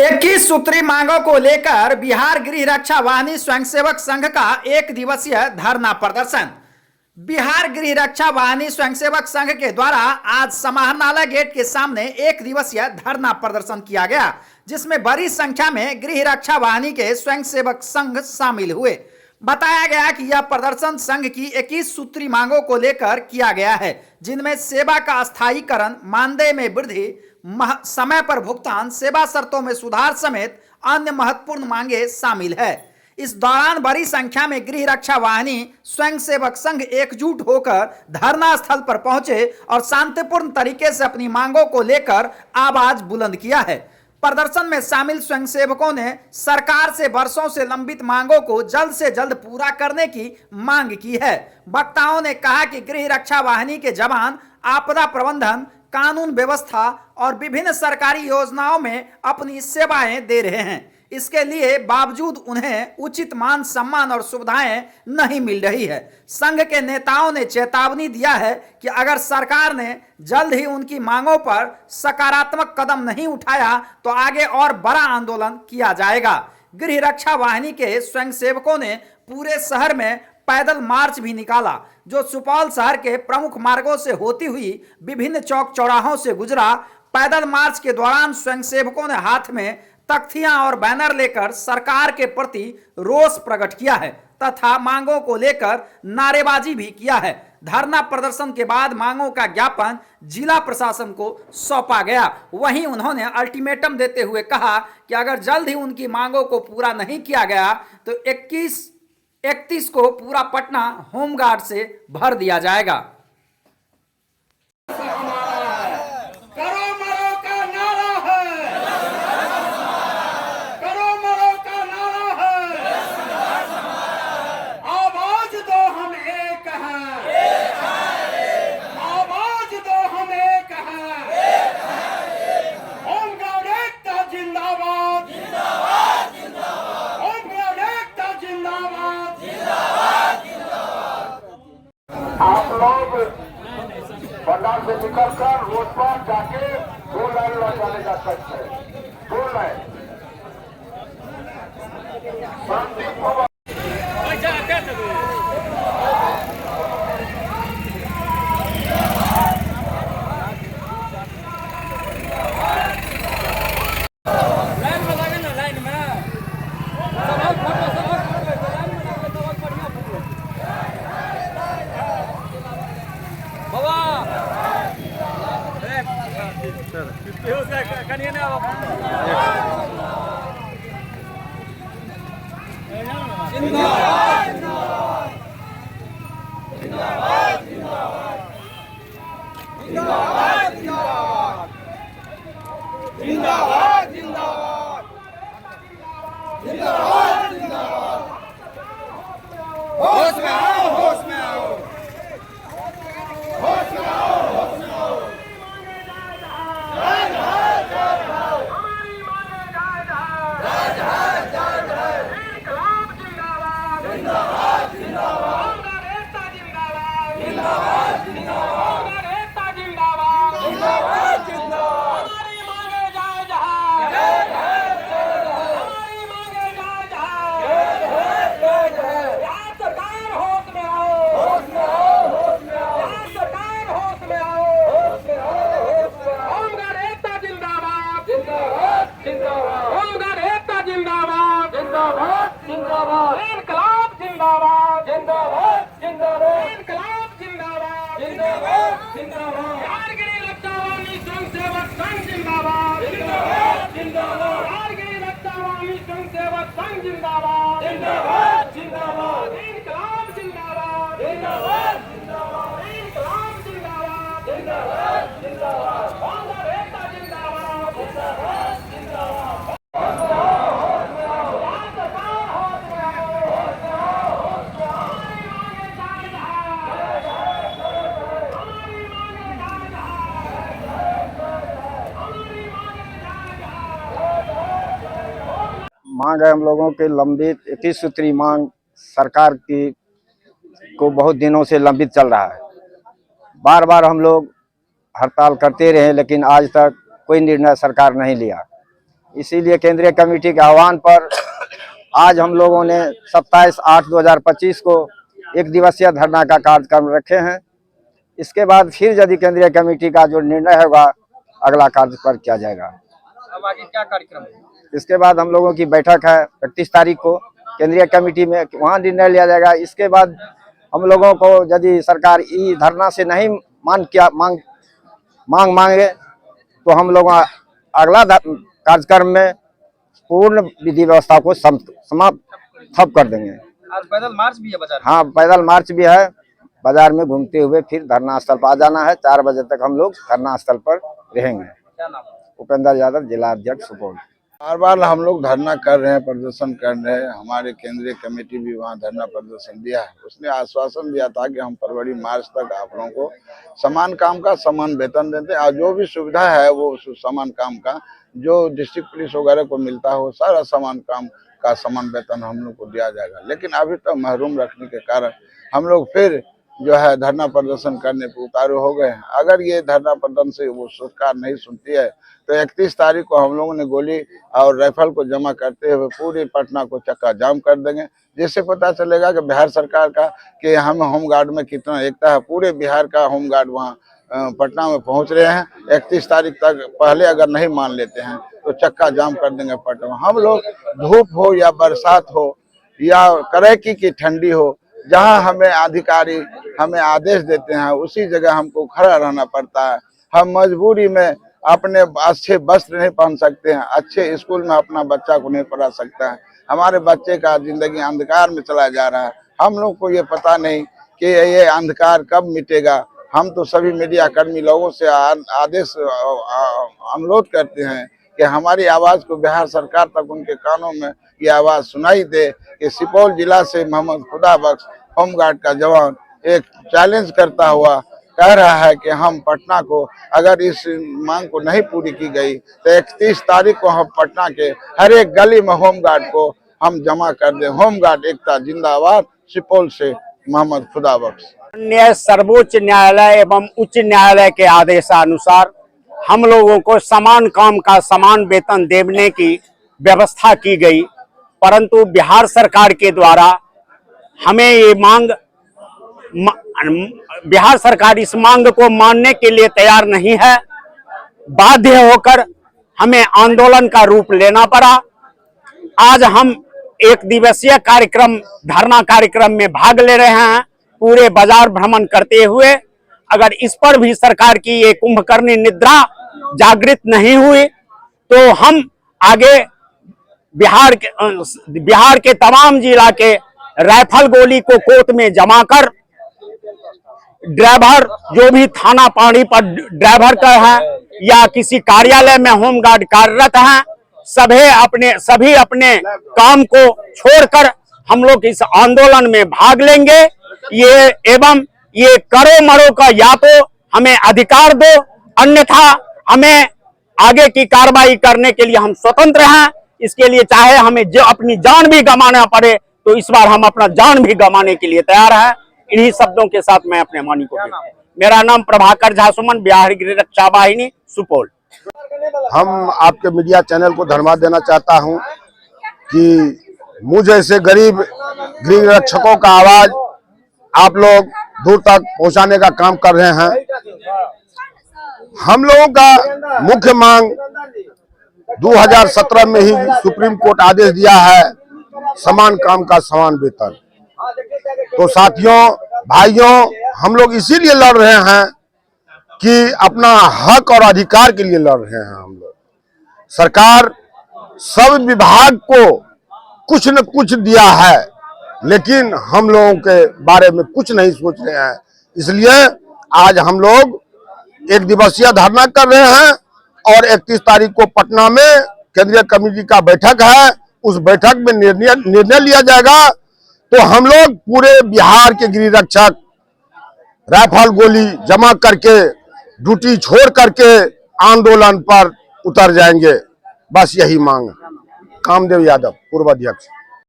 21 सूत्री मांगों को लेकर बिहार गृह रक्षा वाहिनी स्वयंसेवक संघ का एक दिवसीय धरना प्रदर्शन। बिहार गृह रक्षा वाहिनी स्वयंसेवक संघ के द्वारा आज समाहरणालय गेट के सामने एक दिवसीय धरना प्रदर्शन किया गया, जिसमें बड़ी संख्या में गृह रक्षा वाहिनी के स्वयंसेवक संघ शामिल हुए। बताया गया कि यह प्रदर्शन संघ की 21 सूत्री मांगों को लेकर किया गया है, जिनमें सेवा का स्थायीकरण, मानदेय में वृद्धि, समय पर भुगतान, सेवा शर्तों में सुधार समेत अन्य महत्वपूर्ण मांगे शामिल है। इस दौरान बड़ी संख्या में गृह रक्षा वाहिनी स्वयंसेवक संघ एकजुट होकर धरना स्थल पर पहुंचे और शांतिपूर्ण तरीके से अपनी मांगों को लेकर आवाज बुलंद किया है। प्रदर्शन में शामिल स्वयंसेवकों ने सरकार से वर्षों से लंबित मांगों को जल्द से जल्द पूरा करने की मांग की है। वक्ताओं ने कहा कि गृह रक्षा वाहिनी के जवान आपदा प्रबंधन, कानून व्यवस्था और विभिन्न सरकारी योजनाओं में अपनी सेवाएं दे रहे हैं। इसके लिए बावजूद उन्हें उचित मान सम्मान और सुविधाएं नहीं मिल रही है। संघ के नेताओं ने चेतावनी दिया है कि अगर सरकार ने जल्द ही उनकी मांगों पर सकारात्मक कदम नहीं उठाया तो आगे और बड़ा आंदोलन किया जाएगा। गृह रक्षा वाहिनी के स्वयंसेवकों ने पूरे शहर में पैदल मार्च भी निकाला, जो सुपौल शहर के प्रमुख मार्गों से होती हुई विभिन्न चौक चौराहों से गुजरा। पैदल मार्च के दौरान स्वयंसेवकों ने हाथ में तख्तियां और बैनर लेकर सरकार के प्रति रोष प्रकट किया है तथा मांगों को लेकर नारेबाजी भी किया है। धरना प्रदर्शन के बाद मांगों का ज्ञापन जिला प्रशासन को सौंपा गया। वहीं उन्होंने अल्टीमेटम देते हुए कहा कि अगर जल्द ही उनकी मांगों को पूरा नहीं किया गया तो 31 को पूरा पटना होमगार्ड से भर दिया जाएगा। करो मरो का नारा है, करो मरो का नारा है, आवाज दो हम एक हैं, आवाज दो हम एक हैं, होमगार्ड एकता जिंदाबाद, होमगार्ड एकता जिंदाबाद। आप लोग पंडाल से निकलकर रोड पर जाके 2 लाइन लौटाने का कष्ट है। 2 लाइन शांतिपूर्वक होश में आओ, होश में आओ, होश में आओ, होश में आओ। जय जय जय जय, हमारी मांगे जय जय, जय जय जय जय। इनकलाब जिंदाबाद, जिंदाबाद जिंदाबाद, होमगार्ड एकता जिंदाबाद, जिंदाबाद जिंदाबाद, होमगार्ड एकता जिंदाबाद, जिंदाबाद जिंदाबाद। हमारी मांगे जय जय, जय जय जय जय, हमारी मांगे जय जय, जय जय जय जय। यहाँ सरकार होश में आओ, होश में आओ, होश में आओ, यहाँ सरकार होश में आओ, होश में आओ, होश में आओ। होमगार्ड एकता जिंदाबाद, जिंदाबाद जिंदाबाद, होमगार्ड एकता जिंदाबाद, जिंदाबाद जिंदाबाद, इनकलाब जिंदाबाद, जिंदाबाद जिंदाबाद, इनकलाब जिंदाबाद, जिंदाबाद जिंदाबाद। बिहार गृह रक्षा वाहिनी स्वयंसेवक संघ जिंदाबाद, जिंदाबाद जिंदाबाद, बिहार गृह रक्षा वाहिनी स्वयंसेवक संघ जिंदाबाद, जिंदाबाद जिंदाबाद, इनकलाब जिंदाबाद, जिंदाबाद जिंदाबाद, इनकलाब जिंदाबाद, जिंदाबाद जिंदाबाद, होमगार्ड एकता जिंदाबाद, जिंदाबाद जिंदाबाद। मांग है हम लोगों के लंबित 21 सूत्री मांग सरकार की को बहुत दिनों से लंबित चल रहा है। बार बार हम लोग हड़ताल करते रहे, लेकिन आज तक कोई निर्णय सरकार नहीं लिया। इसीलिए केंद्रीय कमेटी के आह्वान पर आज हम लोगों ने 27/8/2025 को एक दिवसीय धरना का कार्यक्रम रखे हैं। इसके बाद फिर यदि केंद्रीय कमेटी का जो निर्णय होगा अगला कार्यक्रम किया जाएगा। अब आगे क्या कार्यक्रम है? इसके बाद हम लोगों की बैठक है 31 तारीख को केंद्रीय कमेटी में, वहाँ निर्णय लिया जाएगा। इसके बाद हम लोगों को यदि सरकार ई धरना से नहीं मांग मांगे तो हम लोग अगला कार्यक्रम में पूर्ण विधि व्यवस्था को समाप्त कर देंगे। आज पैदल मार्च भी है बाजार में। हाँ, पैदल मार्च भी है। बाजार में घूमते हुए फिर धरना स्थल पर आ जाना है। 4 बजे तक हम लोग धरना स्थल पर रहेंगे। क्या नाम है? उपेंद्र यादव, जिला अध्यक्ष सुपौल। बार बार हम लोग धरना कर रहे हैं, प्रदर्शन कर रहे हैं। हमारे केंद्रीय कमेटी भी वहाँ धरना प्रदर्शन दिया है। उसने आश्वासन दिया था कि हम फरवरी मार्च तक आप लोगों को समान काम का समान वेतन देते हैं और जो भी सुविधा है वो समान काम का जो डिस्ट्रिक्ट पुलिस वगैरह को मिलता हो सारा समान काम का समान वेतन हम लोग को दिया जाएगा। लेकिन अभी तक महरूम रखने के कारण हम लोग फिर जो है धरना प्रदर्शन करने पर उतारू हो गए हैं। अगर ये धरना प्रदर्शन से वो सरकार नहीं सुनती है तो 31 तारीख को हम लोगों ने गोली और राइफल को जमा करते हुए पूरे पटना को चक्का जाम कर देंगे, जिससे पता चलेगा कि बिहार सरकार का कि हम होमगार्ड में कितना एकता है। पूरे बिहार का होमगार्ड वहाँ पटना में पहुँच रहे हैं। 31 तारीख तक पहले अगर नहीं मान लेते हैं तो चक्का जाम कर देंगे पटना। हम लोग धूप हो या बरसात हो या कड़ाके की ठंडी हो, जहां हमें अधिकारी हमें आदेश देते हैं उसी जगह हमको खड़ा रहना पड़ता है। हम मजबूरी में अपने अच्छे वस्त्र नहीं पहन सकते हैं, अच्छे स्कूल में अपना बच्चा को नहीं पढ़ा सकता है। हमारे बच्चे का जिंदगी अंधकार में चला जा रहा है। हम लोग को ये पता नहीं कि ये अंधकार कब मिटेगा। हम तो सभी मीडिया कर्मी लोगों से आदेश अनुरोध करते हैं कि हमारी आवाज को बिहार सरकार तक उनके कानों में ये आवाज सुनाई दे कि सुपौल जिला से मोहम्मद खुदाबख्श होमगार्ड का जवान एक चैलेंज करता हुआ कह रहा है कि हम पटना को अगर इस मांग को नहीं पूरी की गई तो 31 तारीख को हम पटना के हर एक गली में होमगार्ड को हम जमा कर दें। होमगार्ड एकता जिंदाबाद। सुपौल से मोहम्मद खुदाबख्श। अन्य सर्वोच्च न्यायालय एवं उच्च न्यायालय के आदेशानुसार हम लोगों को समान काम का समान वेतन देने की व्यवस्था की गई, परंतु बिहार सरकार के द्वारा हमें ये बिहार सरकार इस मांग को मानने के लिए तैयार नहीं है। बाध्य होकर हमें आंदोलन का रूप लेना पड़ा। आज हम एक दिवसीय कार्यक्रम धरना कार्यक्रम में भाग ले रहे हैं, पूरे बाजार भ्रमण करते हुए। अगर इस पर भी सरकार की ये कुंभकर्णी निद्रा जागृत नहीं हुई तो हम आगे बिहार के तमाम जिला के राइफल गोली को कोर्ट में जमा कर ड्राइवर जो भी थाना पानी पर ड्राइवर का है या किसी कार्यालय में होमगार्ड कार्यरत हैं, सभी अपने काम को छोड़कर हम लोग इस आंदोलन में भाग लेंगे। ये करो मरो का या तो हमें अधिकार दो, अन्यथा हमें आगे की कार्रवाई करने के लिए हम स्वतंत्र हैं। इसके लिए चाहे हमें जो अपनी जान भी गंवाना पड़े तो इस बार हम अपना जान भी गंवाने के लिए तैयार हैं। इन्हीं शब्दों के साथ मैं अपने वाणी को मेरा नाम प्रभाकर झा सुमन, बिहार गृह रक्षा वाहिनी, सुपौल। हम आपके मीडिया चैनल को धन्यवाद देना चाहता हूं कि मुझ जैसे गरीब गृह रक्षकों का आवाज आप लोग दूर तक पहुंचाने का काम कर रहे हैं। हम लोगों का मुख्य मांग 2017 में ही सुप्रीम कोर्ट आदेश दिया है समान काम का समान वेतन। तो साथियों भाइयों, हम लोग इसीलिए लड़ रहे हैं कि अपना हक और अधिकार के लिए लड़ रहे हैं। हम लोग सरकार सब विभाग को कुछ न कुछ दिया है, लेकिन हम लोगों के बारे में कुछ नहीं सोच रहे हैं। इसलिए आज हम लोग एक दिवसीय धरना कर रहे हैं और 31 तारीख को पटना में केंद्रीय कमेटी का बैठक है। उस बैठक में निर्णय लिया जाएगा। तो हम लोग पूरे बिहार के गृह रक्षक राइफल गोली जमा करके ड्यूटी छोड़ करके आंदोलन पर उतर जाएंगे। बस यही मांग। कामदेव यादव, पूर्व अध्यक्ष।